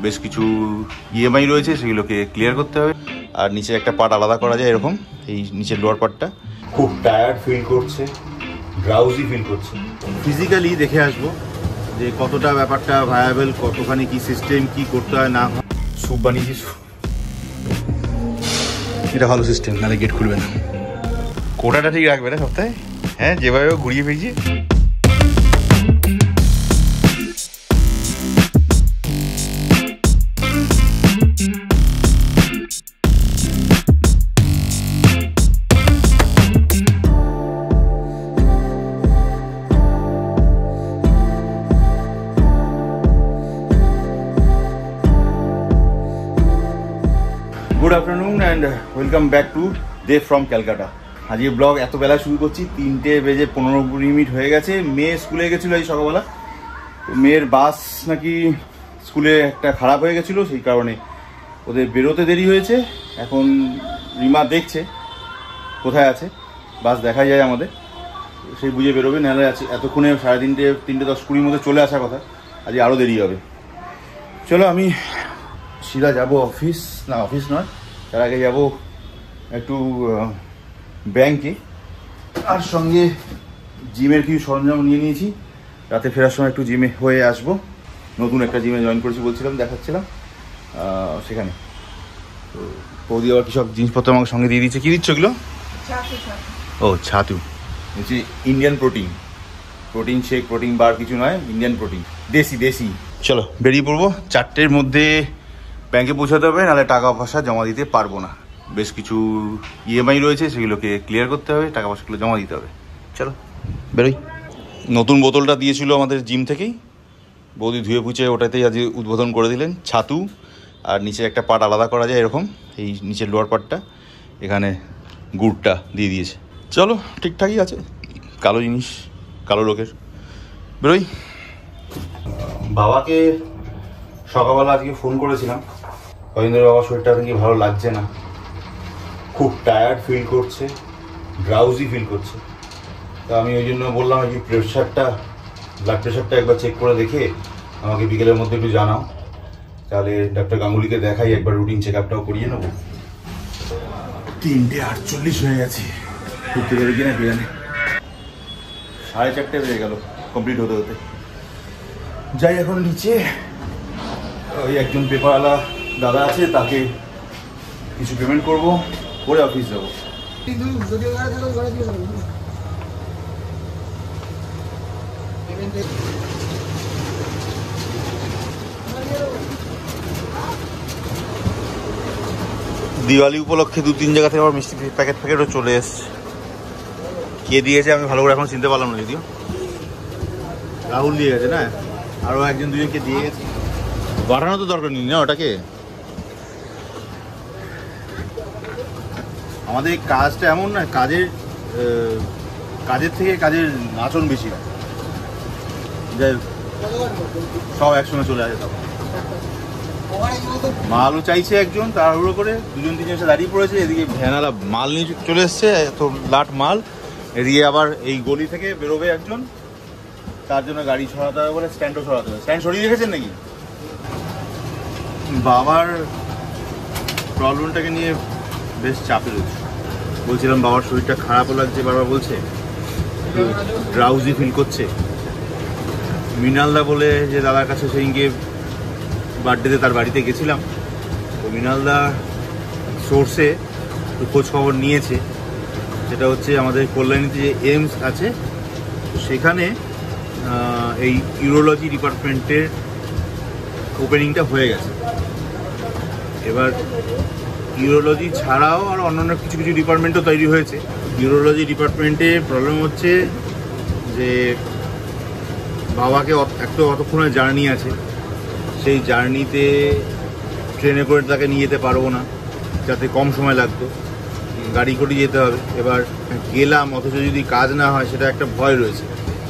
বেশ কিছু ইএমআই রয়েছে, সেগুলোকে ক্লিয়ার করতে হবে। আর নিচে একটা পার্ট আলাদা করা যায় এরকম, এই নিচের লোয়ার পার্টটা। খুব টায়ার্ড ফিল করছে, ড্রাউজি ফিল করছে। ফিজিক্যালি দেখে আসবো যে কতটা ব্যাপারটা ভায়াবেল, কতখানি কি সিস্টেম, কি করতে হয় না হয়। স্যুপ বানিয়েছি, এটা ভালো সিস্টেম, নাহলে গেট খুলবে না। কোটাটা ঠিক রাখবে না সপ্তাহে, হ্যাঁ যেভাবে ঘুরিয়ে ফিরিয়ে। Good afternoon and welcome back to day from Calcutta. আজকে ব্লগ এত বেলা শুরু করছি, 3:15 হয়ে গেছে। মেয়ে স্কুলে গেছিলো এই সকালবেলা, তো মেয়ের বাস নাকি স্কুলে একটা খারাপ হয়ে গেছিলো, সেই কারণে ওদের বেরোতে দেরি হয়েছে। এখন রিমা দেখছে কোথায় আছে, বাস দেখা যায় আমাদের, সেই বুঝে বেরোবে, নাহলে আছে এতক্ষণে 3:30 মধ্যে চলে আসার কথা, আজকে আরও দেরি হবে। চলো আমি সিধা যাবো অফিস, না অফিস নয়, তার আগে যাবো একটু ব্যাংকে। আর সঙ্গে জিমের কিছু সরঞ্জাম নিয়ে নিয়েছি, রাতে ফেরার সময় একটু জিমে হয়ে আসবো। নতুন একটা জিমে জয়েন করেছি বলছিলাম, দেখাচ্ছিলাম সেখানে। তো বৌদি আবার কী সব জিনিসপত্র আমাকে সঙ্গে দিয়ে দিচ্ছে। কী দিচ্ছ এগুলো? ও ছাতু, বলছি ইন্ডিয়ান প্রোটিন শেক, প্রোটিন বার কিছু নয়, ইন্ডিয়ান প্রোটিন, দেশি। চলো বেরিয়ে পড়বো। 4টের মধ্যে ব্যাংকে পৌঁছাতে হবে, নাহলে টাকা পয়সা জমা দিতে পারবো না। বেশ কিছু ইএমআই রয়েছে, সেগুলোকে ক্লিয়ার করতে হবে, টাকা পয়সাগুলো জমা দিতে হবে। চলো বেরোই। নতুন বোতলটা দিয়েছিল আমাদের জিম থেকেই, বৌদি ধুয়ে পুছে ওটাতেই আজ উদ্বোধন করে দিলেন। ছাতু, আর নিচে একটা পার্ট আলাদা করা যায় এরকম, এই নিচের লোয়ার পার্টটা, এখানে গুড়টা দিয়ে দিয়েছে। চলো ঠিকঠাকই আছে, কালো জিনিস, কালো লোকের। বেরোই। বাবাকে সকালবেলা আজকে ফোন করেছিলাম, কদিন ধরে বাবার শরীরটা নাকি ভালো লাগছে না, খুব টায়ার্ড ফিল করছে, ড্রাউজি ফিল করছে। তো আমি ওই জন্য বললাম যে ব্লাড প্রেশারটা একবার চেক করে দেখে আমাকে বিকেলের মধ্যে একটু জানাও, তাহলে ডাক্তার গাঙ্গুলিকে দেখাই, একবার রুটিন চেক আপটাও করিয়ে নেবো। 3:48 হয়ে গেছে, ঘুরতে দেবে কিনা কে জানে। 4:30 বেজে গেল কমপ্লিট হতে হতে। যাই এখন নিচে, ওই একজন পেপারওয়ালা দাদা আছে, তাকে কিছু পেমেন্ট করবো, করে অফিস যাবো। দিওয়ালি উপলক্ষে 2-3 জায়গা থেকে আবার মিষ্টি প্যাকেটও চলে এসছে। কে দিয়েছে আমি ভালো করে এখন চিনতে পারলাম না, যদিও রাহুল দিয়ে গেছে না, আরও 1-2জনকে দিয়ে গেছে। বাড়ানো তো দরকার নেই না ওটাকে। আমাদের এই কাজটা এমন না, কাজের থেকে কাজের নাচন বেশি হয়। যাই হোক, সব একসঙ্গে চলে আসে। তখন মালও চাইছে একজন, তাড়াহুড়ো করে 2-3জন এসে দাঁড়িয়ে পড়েছে। এদিকে ভ্যানালা মাল নিয়ে চলে এসছে, এত লাট মাল। এদিকে আবার এই গলি থেকে বেরোবে একজন, তার জন্য গাড়ি সরাতে হবে বলে স্ট্যান্ডও সরাতে হবে। স্ট্যান্ড সরিয়ে রেখেছেন নাকি? বাবার প্রবলেমটাকে নিয়ে বেশ চাপে রয়েছে। বলছিলাম বাবার শরীরটা খারাপও লাগছে, বারবার বলছে, ড্রাউজি ফিল করছে। মৃণালদা বলে যে দাদার কাছে সেদিনকে বার্থডেতে তার বাড়িতে গেছিলাম, তো মৃণালদা সোর্সে খোঁজ খবর নিয়েছে। সেটা হচ্ছে আমাদের কল্যাণীতে যে এইমস আছে, সেখানে এই ইউরোলজি ডিপার্টমেন্টের ওপেনিংটা হয়ে গেছে। এবার ইউরোলজি ছাড়াও আর অন্যান্য কিছু ডিপার্টমেন্টও তৈরি হয়েছে। ইউরোলজি ডিপার্টমেন্টে প্রবলেম হচ্ছে যে বাবাকে অতক্ষণের জার্নি আছে, সেই জার্নিতে ট্রেনে করে তাকে নিয়ে যেতে পারবো না, যাতে কম সময় লাগতো, গাড়ি করে যেতে হবে। এবার গেলাম, অথচ যদি কাজ না হয়, সেটা একটা ভয় রয়েছে।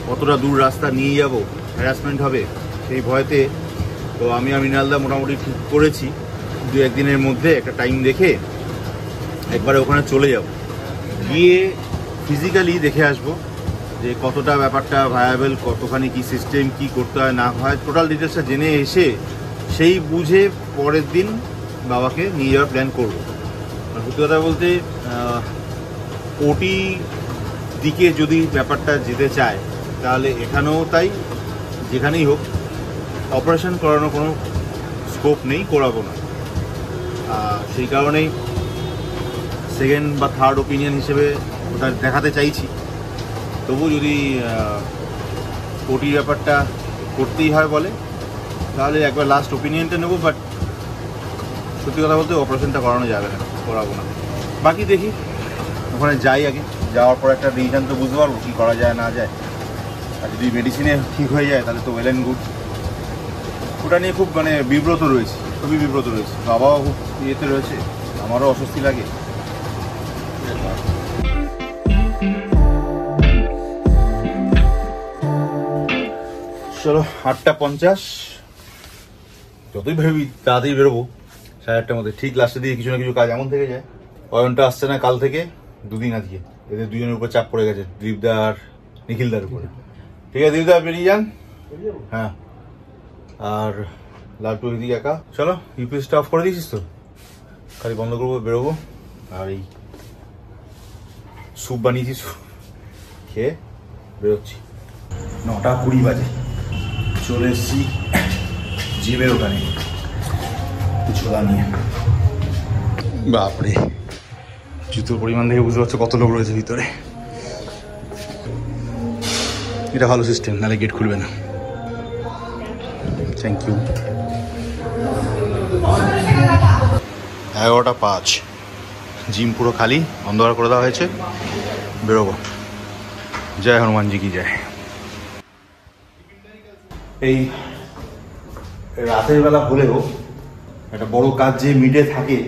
কতটা দূর রাস্তা নিয়ে যাব, হ্যারাসমেন্ট হবে, সেই ভয়তে। তো আমি আর মৃণালদা মোটামুটি ঠিক করেছি 2-1 দিনের মধ্যে একটা টাইম দেখে একবারে ওখানে চলে যাব, গিয়ে ফিজিক্যালি দেখে আসবো যে কতটা ব্যাপারটা ভায়াবেল, কতখানি কি সিস্টেম, কি করতে হয় না হয়, টোটাল ডিটেলসটা জেনে এসে সেই বুঝে পরের দিন বাবাকে নিয়ে যাওয়ার প্ল্যান করবো। সত্যি কথা বলতে ওটি দিকে যদি ব্যাপারটা যেতে চায় তাহলে এখানেও তাই, যেখানেই হোক অপারেশন করানোর কোনো স্কোপ নেই, করাবো না। সেই কারণেই সেকেন্ড বা থার্ড ওপিনিয়ন হিসেবে ওটা দেখাতে চাইছি। তবু যদি ওটি ব্যাপারটা করতেই হয় বলে তাহলে একবার লাস্ট ওপিনিয়নটা নেবো। বাট সত্যি কথা বলতে অপারেশনটা করানো যাবে না, করাবো না। বাকি দেখি, ওখানে যাই আগে, যাওয়ার পর একটা ডিসিশন তো বুঝতে পারবো কী করা যায় না যায়। আর যদি মেডিসিনে ঠিক হয়ে যায় তাহলে তো ওয়েল অ্যান্ড গুড। ওটা নিয়ে খুব বিব্রত রয়েছে, খুবই বিব্রত রয়েছে। বাবাও খুব ইয়েতে রয়েছে, আমারও অস্বস্তি লাগে। চলো 8:50, যতই ভেবি তাড়াতাড়ি বেরোবো 8:30টার মধ্যে। ঠিক লাস্টের দিকে কিছু না কিছু কাজ এমন থেকে যায়। অয়নটা আসছে না কাল থেকে, 2 দিন আজকে। এদের দুজনের উপর চাপ পড়ে গেছে, দীপদা আর নিখিলদার উপরে। ঠিক আছে দীপদা, বেরিয়ে যান। হ্যাঁ, আর লালটু এদিকে একা। চলো, ইউপিএসটা অফ করে দিয়েছিস তো? খালি বন্ধ করবো, বেরোবো। আর এই স্যুপ বানিয়েছিস, খেয়ে বেরোচ্ছি। 9:20 বাজে, চলে এসছি জিমের ওখানে ছোলা নিয়ে। বাপরে, জুতোর পরিমাণ দেখে বুঝতে পারছো কত লোক রয়েছে ভিতরে। এটা ভালো সিস্টেম, নাহলে গেট খুলবে না। Thank you. 11:05, জিম পুরো খালি, অন্ধকার করে দেওয়া হয়েছে। বেরোবো। জয় হনুমানজি কি যায়। এই রাতের বেলা হলেও একটা বড় কাজ যে মিটে থাকে,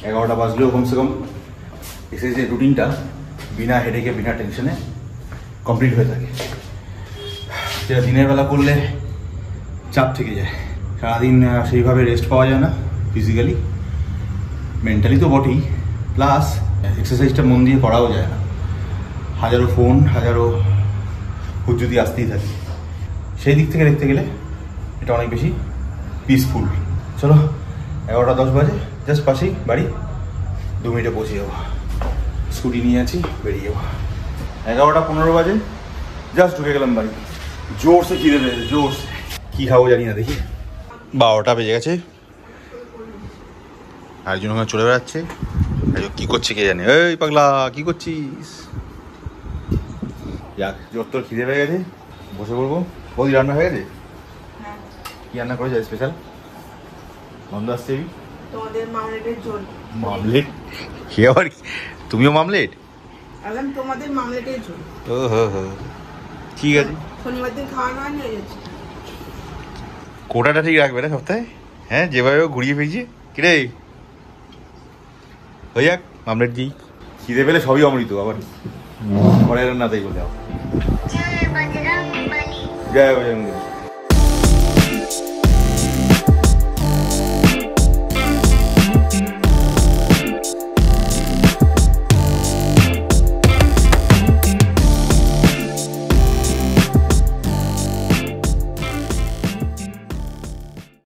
11টা বাজলেও কমসে কম এক্সারসাইজের রুটিনটা বিনা হেডেকে বিনা টেনশনে কমপ্লিট হয়ে থাকে। যেটা দিনের বেলা করলে চাপ থেকে যায়, সারাদিন সেইভাবে রেস্ট পাওয়া যায় না, ফিজিক্যালি মেন্টালি তো বটেই, প্লাস এক্সারসাইজটা মন দিয়ে করাও যায় না। হাজারো ফোন, হাজারো হুজ্জুদি আসতেই থাকে। সেই দিক থেকে দেখতে গেলে এটা অনেক বেশি পিসফুল। চলো 11:10 বাজে, জাস্ট পাশেই বাড়ি, 2 মিনিটে পৌঁছে যাবো। স্কুটি নিয়ে আছি, বেরিয়ে যাবো। 11:15 বাজে, জাস্ট ঢুকে গেলাম বাড়ি। জোরসে খিদে পেয়েছে, জোরসে। কী খাবো জানি না, দেখি। 12টা বেজে গেছে, আরেকজন ওখানে চলে বেড়াচ্ছে। কি করছে কে জানে। এই পাগলা, কি করছিস? যাক, জোর তোর খিদে পেয়ে গেছে, বসে পড়বো। বৌদি রান্না হয়ে গেছে? কি রান্না করেছে স্পেশাল? গন্ধ আসছে। তোমাদের মামলেটের ঝোল। মামলেট? কে আবার? তুমিও মামলেট? আলাম তোমাদের মামলেটের ঝোল। ও হো হো, ঠিক আছে। শনিবার দিন খাওয়া না নিয়ে যাচ্ছে। কোটাটা ঠিক রাখবে না সপ্তাহে? হ্যাঁ, যেভাবে ঘুরিয়ে ফিরিয়ে। কিরে, হয়ে যাক মামলেট দিই। খিদে পেলে সবই অমৃত। আবার ঘরে রান্না তাই বলে। জয় বজরং বলি।